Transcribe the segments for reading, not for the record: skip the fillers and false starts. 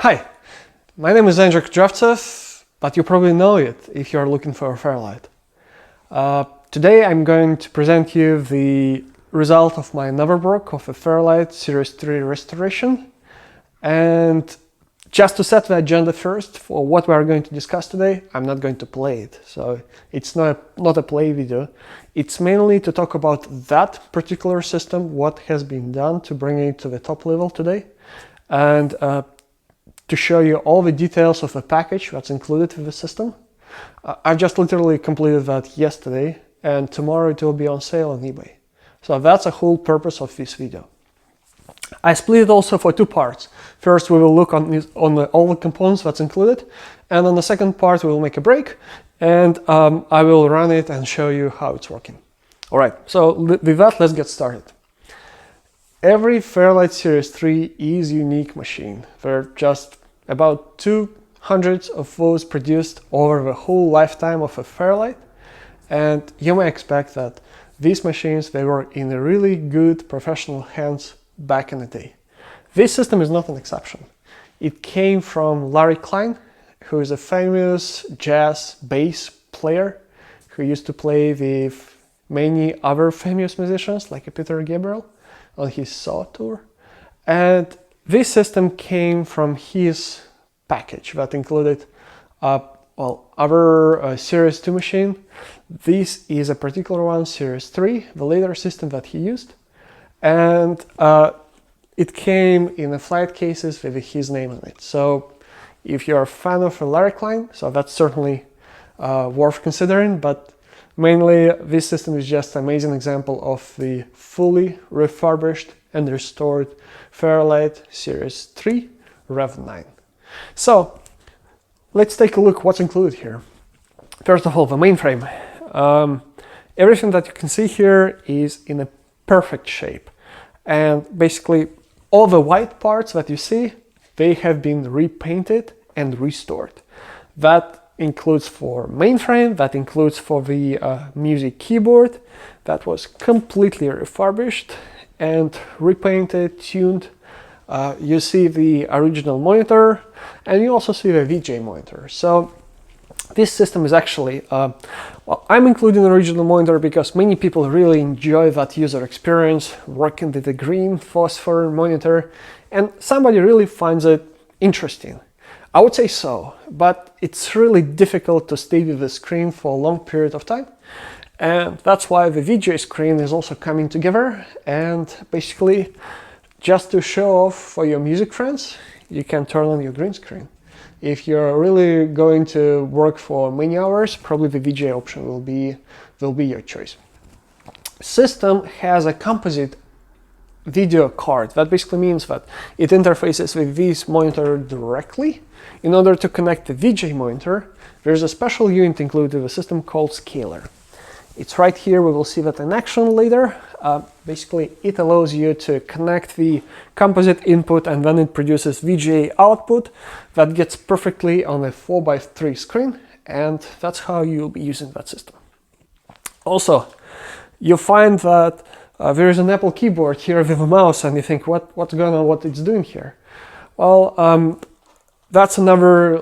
Hi, my name is Andrzej Kudrowcev, but you probably know it if you're looking for a Fairlight. Today I'm going to present you the result of my work of a Fairlight Series III restoration. And just to set the agenda first for what we are going to discuss today, I'm not going to play it. So it's not a play video. It's mainly to talk about that particular system, what has been done to bring it to the top level today, and to show you all the details of the package that's included with the system. I've just literally completed that yesterday, and tomorrow it will be on sale on eBay. So that's the whole purpose of this video. I split it also for two parts. First, we will look on all the components that's included, and on the second part, we will make a break, and I will run it and show you how it's working. All right, so with that, let's get started. Every Fairlight Series III is a unique machine. There are just about 200 of those produced over the whole lifetime of a Fairlight, and you may expect that these machines, they were in really good professional hands back in the day. This system is not an exception. It came from Larry Klein, who is a famous jazz bass player who used to play with many other famous musicians like Peter Gabriel on his Saw tour. And this system came from his package that included other Series II machine. This is a particular one, Series III, the later system that he used. And it came in the flight cases with his name on it. So if you're a fan of Larry Klein, so that's certainly worth considering, but mainly this system is just an amazing example of the fully refurbished and restored Fairlight Series III Rev9. So let's take a look what's included here. First of all, the mainframe. Everything that you can see here is in a perfect shape. And basically all the white parts that you see, they have been repainted and restored. That includes for mainframe, that includes for the music keyboard, that was completely refurbished and repainted, tuned. You see the original monitor, and you also see the VJ monitor. So this system is actually, well, I'm including the original monitor because many people really enjoy that user experience, working with the green phosphor monitor, and somebody really finds it interesting. I would say so, but it's really difficult to stay with the screen for a long period of time. And that's why the VJ screen is also coming together, and basically just to show off for your music friends, you can turn on your green screen. If you're really going to work for many hours, probably the VJ option will be your choice. System has a composite video card. That basically means that it interfaces with this monitor directly. In order to connect the VJ monitor, there's a special unit included in the system called Scaler. It's right here. We will see that in action later. Basically, it allows you to connect the composite input, and then it produces VGA output that gets perfectly on a 4:3 screen, and that's how you'll be using that system. Also, you find that there is an Apple keyboard here with a mouse, and you think, what's going on, what it's doing here? Well, that's another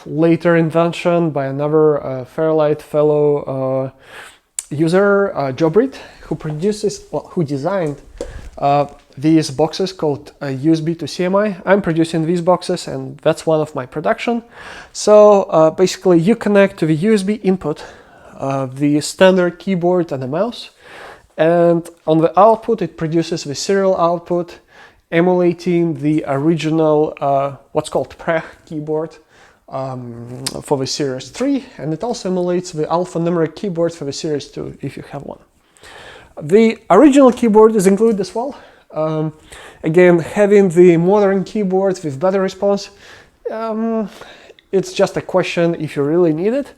later invention by another Fairlight fellow user, Jobrit, who designed these boxes called USB to CMI. I'm producing these boxes, and that's one of my production. So basically, you connect to the USB input the standard keyboard and the mouse, and on the output, it produces the serial output, emulating the original what's called Preh keyboard for the Series III, and it also emulates the alphanumeric keyboard for the Series II if you have one. The original keyboard is included as well. Again, having the modern keyboard with better response, it's just a question if you really need it.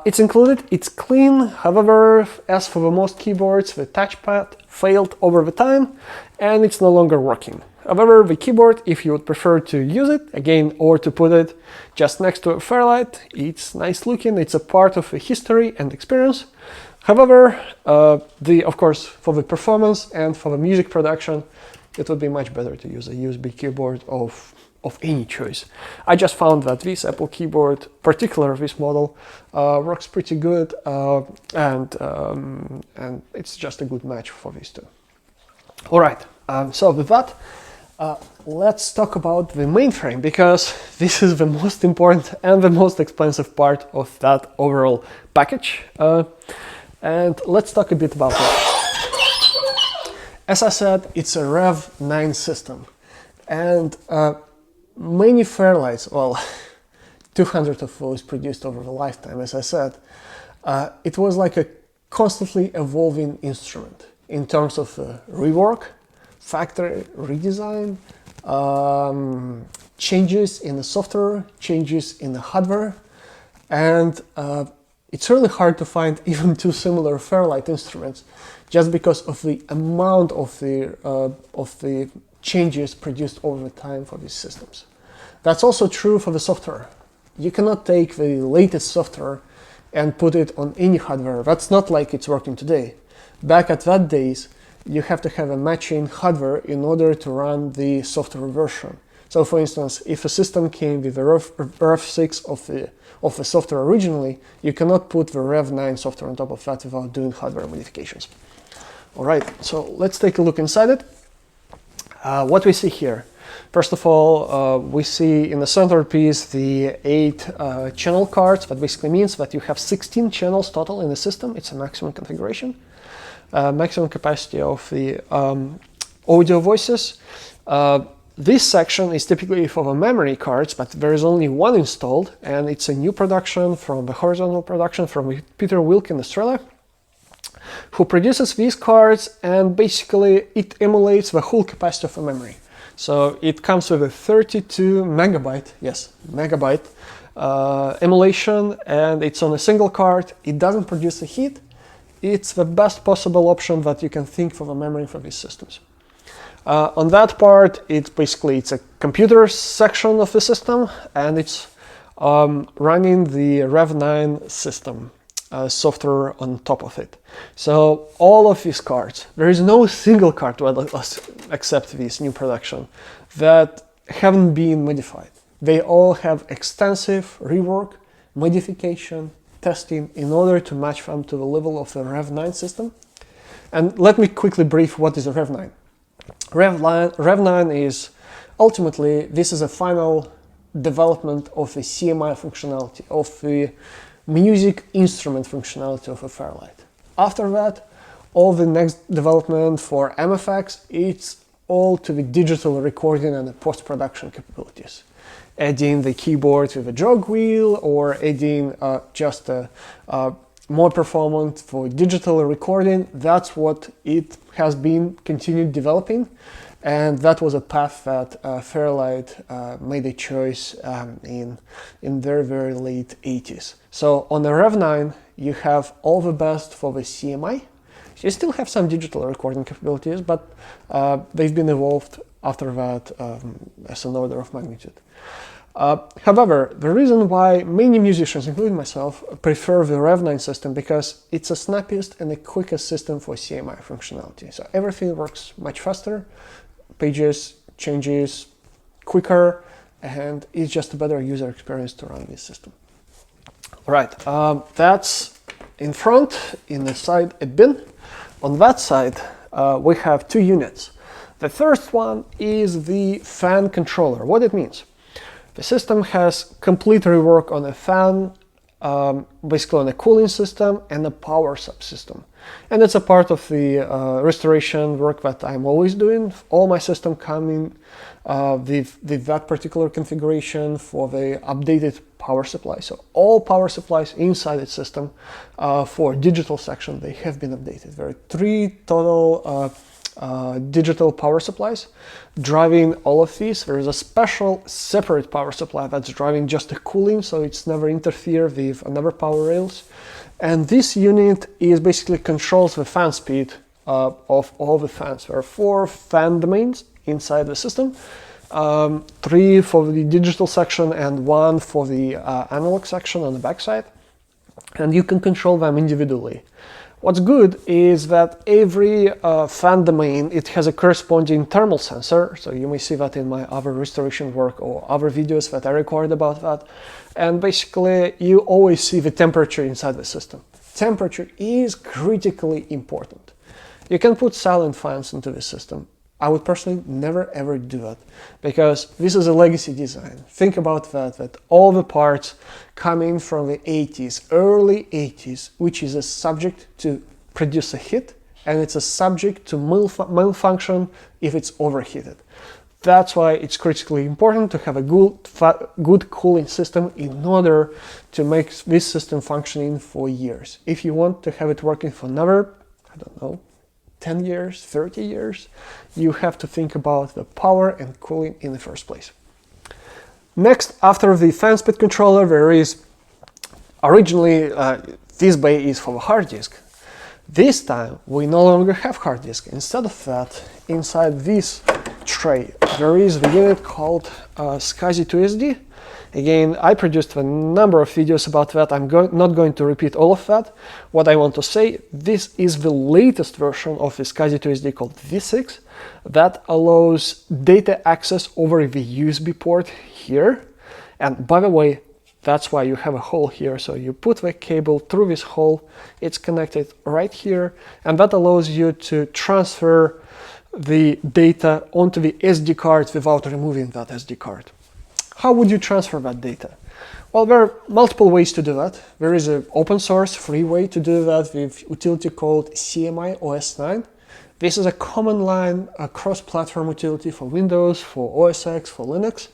It's included, it's clean. However, as for the most keyboards, the touchpad failed over the time and it's no longer working. However, the keyboard, if you would prefer to use it, again, or to put it just next to a Fairlight, it's nice looking, it's a part of the history and experience. However, of course, for the performance and for the music production, it would be much better to use a USB keyboard of of any choice. I just found that this Apple keyboard, particularly this model, works pretty good, and it's just a good match for these two. All right, so with that, let's talk about the mainframe, because this is the most important and the most expensive part of that overall package. And let's talk a bit about it. As I said, it's a Rev9 system, and many Fairlights, well, 200 of those produced over the lifetime, as I said, it was like a constantly evolving instrument in terms of rework, factory redesign, changes in the software, changes in the hardware, and it's really hard to find even two similar Fairlight instruments, just because of the amount of the changes produced over time for these systems. That's also true for the software. You cannot take the latest software and put it on any hardware. That's not like it's working today. Back at that days, you have to have a matching hardware in order to run the software version. So for instance, if a system came with the Rev6 of the software originally, you cannot put the Rev9 software on top of that without doing hardware modifications. All right, so let's take a look inside it. What we see here. First of all, we see in the centerpiece the 8 channel cards. That basically means that you have 16 channels total in the system. It's a maximum configuration. Maximum capacity of the audio voices. This section is typically for the memory cards, but there is only one installed, and it's a new production from the horizontal production from Peter Wilk in Australia, who produces these cards, and basically it emulates the whole capacity of a memory. So it comes with a 32 megabyte, yes, megabyte emulation, and it's on a single card. It doesn't produce a heat. It's the best possible option that you can think for the memory for these systems. On that part, it's a computer section of the system, and it's running the Rev9 system software on top of it. So all of these cards, there is no single card, except this new production, that haven't been modified. They all have extensive rework, modification, testing in order to match them to the level of the Rev9 system. And let me quickly brief what is a Rev9. Rev9 is ultimately, this is a final development of the CMI functionality, of the music instrument functionality of a Fairlight. After that, all the next development for MFX, it's all to the digital recording and the post-production capabilities. Adding the keyboard with a jog wheel, or adding just a more performant for digital recording. That's what it has been continued developing, and that was a path that Fairlight made a choice in their very late 80s. So on the Rev9, you have all the best for the CMI. You still have some digital recording capabilities, but they've been evolved after that as an order of magnitude. However, the reason why many musicians, including myself, prefer the Rev9 system, because it's the snappiest and the quickest system for CMI functionality. So everything works much faster, pages, changes quicker, and it's just a better user experience to run this system. All right, that's in front. In the side, a bin. On that side, we have 2 units. The first one is the fan controller. What it means? The system has complete rework on a fan, basically on a cooling system and a power subsystem. And it's a part of the restoration work that I'm always doing. All my system coming with that particular configuration for the updated power supply. So all power supplies inside the system for digital section, they have been updated. There are 3 total digital power supplies driving all of these. There is a special separate power supply that's driving just the cooling, so it's never interfere with another power rails. And this unit is basically controls the fan speed of all the fans. There are 4 fan domains inside the system, 3 for the digital section and 1 for the analog section on the backside, and you can control them individually. What's good is that every fan domain, it has a corresponding thermal sensor. So you may see that in my other restoration work or other videos that I record about that. And basically, you always see the temperature inside the system. Temperature is critically important. You can put silent fans into the system. I would personally never ever do that because this is a legacy design. Think about that all the parts come in from the 80s, early 80s, which is a subject to produce a heat, and it's a subject to malfunction if it's overheated. That's why it's critically important to have a good cooling system in order to make this system functioning for years. If you want to have it working for another, I don't know, 10 years, 30 years, you have to think about the power and cooling in the first place. Next, after the fan speed controller, there is originally this bay is for the hard disk. This time we no longer have hard disk. Instead of that, inside this tray there is the unit called SCSI2SD. Again, I produced a number of videos about that. I'm not going to repeat all of that. What I want to say, this is the latest version of the SCSI2SD called V6 that allows data access over the USB port here. And by the way, that's why you have a hole here. So you put the cable through this hole, it's connected right here, and that allows you to transfer the data onto the SD card without removing that SD card. How would you transfer that data? Well, there are multiple ways to do that. There is an open source free way to do that with utility called CMI OS9. This is a common line, a cross-platform utility for Windows, for OS X, for Linux,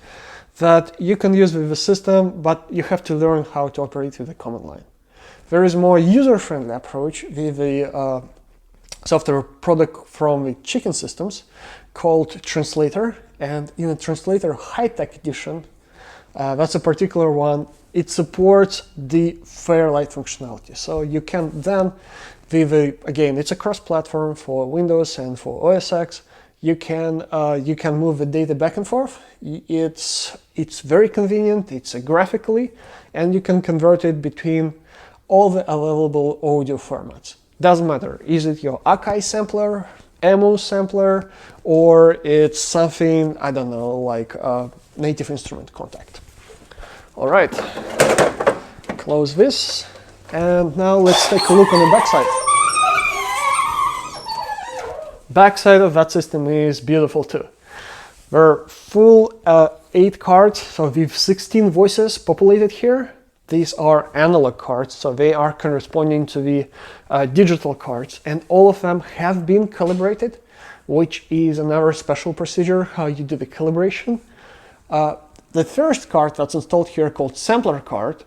that you can use with the system, but you have to learn how to operate with the command line. There is a more user-friendly approach with the software product from the Chicken Systems called Translator, and in the Translator High-Tech Edition, that's a particular one, it supports the Fairlight functionality. So you can then, again, it's a cross-platform for Windows and for OS X. You can move the data back and forth. It's very convenient. It's graphically, and you can convert it between all the available audio formats. Doesn't matter. Is it your Akai sampler, EMU sampler, or it's something, I don't know, like native instrument contact. All right, close this, and now let's take a look on the backside. Backside of that system is beautiful too. There are full 8 cards, so we have 16 voices populated here. These are analog cards, so they are corresponding to the digital cards, and all of them have been calibrated, which is another special procedure, how you do the calibration. The first card that's installed here called sampler card,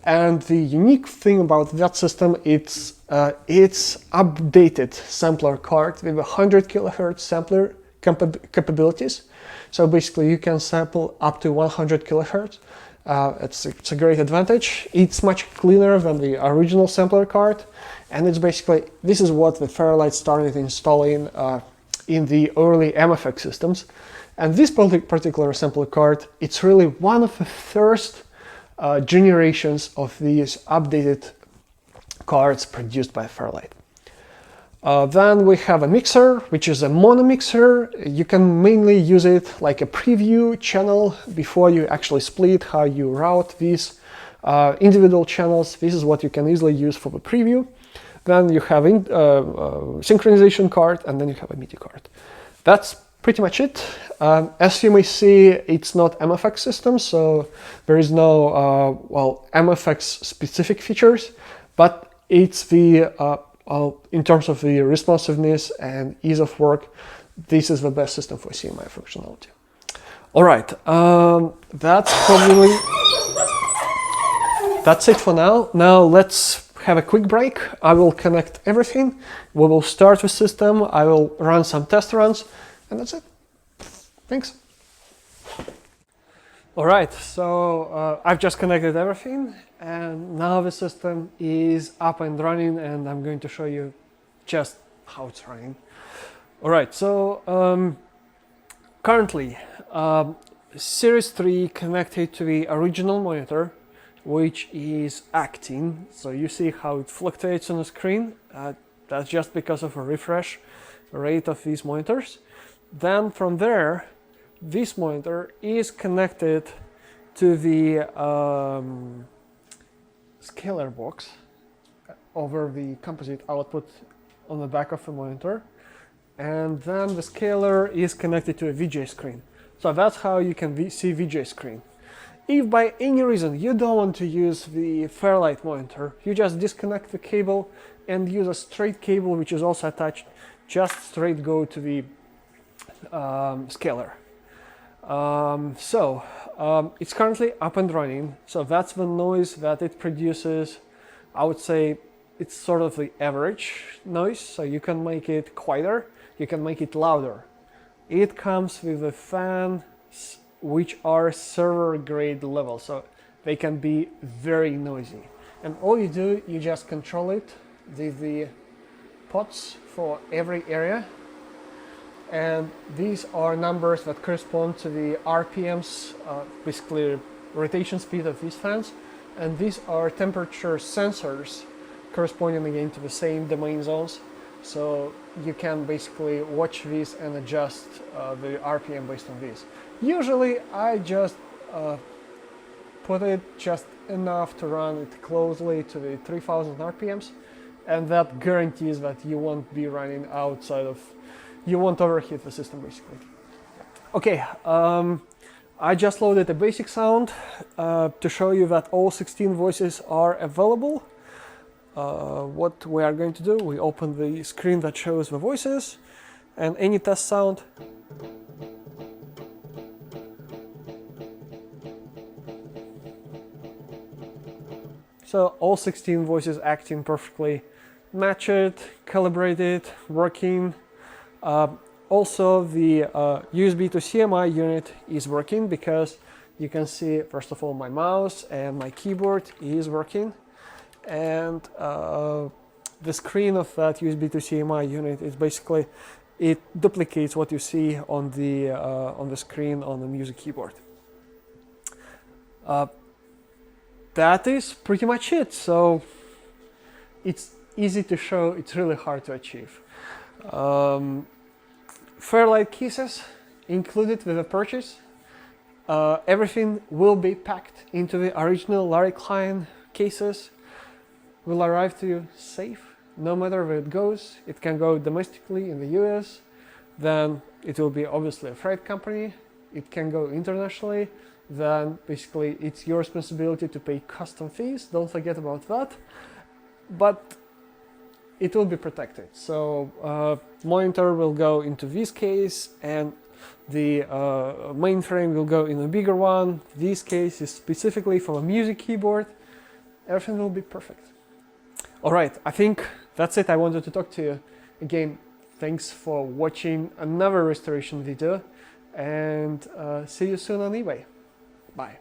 and the unique thing about that system, it's updated sampler card with 100 kilohertz sampler capabilities. So basically you can sample up to 100 kilohertz. It's a great advantage. It's much cleaner than the original sampler card, and it's basically, this is what the Fairlight started installing in the early MFX systems. And this particular sampler card, it's really one of the first generations of these updated cards produced by Fairlight. Then we have a mixer, which is a mono mixer. You can mainly use it like a preview channel before you actually split, how you route these individual channels. This is what you can easily use for the preview. Then you have synchronization card, and then you have a MIDI card. That's pretty much it. As you may see, it's not MFX system, so there is no MFX specific features, but it's the in terms of the responsiveness and ease of work, this is the best system for CMI functionality. All right, that's it for now. Now let's have a quick break. I will connect everything. We will start the system. I will run some test runs, and that's it. Thanks. All right, so I've just connected everything, and now the system is up and running, and I'm going to show you just how it's running. All right, so currently Series 3 connected to the original monitor, which is acting. So you see how it fluctuates on the screen. That's just because of a refresh rate of these monitors. Then from there, this monitor is connected to the scaler box over the composite output on the back of the monitor. And then the scaler is connected to a VGA screen. So that's how you can see VGA screen. If by any reason you don't want to use the Fairlight monitor, you just disconnect the cable and use a straight cable which is also attached, just straight go to the scaler. It's currently up and running, so that's the noise that it produces. I would say it's sort of the average noise, so you can make it quieter, you can make it louder. It comes with the fans which are server grade level, so they can be very noisy. And all you do, you just control it with the pots for every area. And these are numbers that correspond to the RPMs, basically rotation speed of these fans. And these are temperature sensors corresponding again to the same domain zones. So you can basically watch these and adjust the RPM based on these. Usually I just put it just enough to run it closely to the 3000 RPMs, and that guarantees that you won't be running outside of, you won't overheat the system basically. Okay, I just loaded a basic sound to show you that all 16 voices are available. What we are going to do, we open the screen that shows the voices and any test sound. So all 16 voices acting perfectly matched, calibrated, working. Also the USB to CMI unit is working because you can see, first of all, my mouse and my keyboard is working. And the screen of that USB to CMI unit is basically, it duplicates what you see on the screen on the music keyboard. That is pretty much it. So it's easy to show, it's really hard to achieve. Fairlight cases included with the purchase. Everything will be packed into the original Larry Klein cases. Will arrive to you safe, no matter where it goes. It can go domestically in the US, then it will be obviously a freight company. It can go internationally, then basically it's your responsibility to pay custom fees. Don't forget about that. But it will be protected. So monitor will go into this case, and the mainframe will go in a bigger one. This case is specifically for a music keyboard. Everything will be perfect. All right, I think that's it. I wanted to talk to you. Again, thanks for watching another restoration video, and see you soon on eBay. Bye.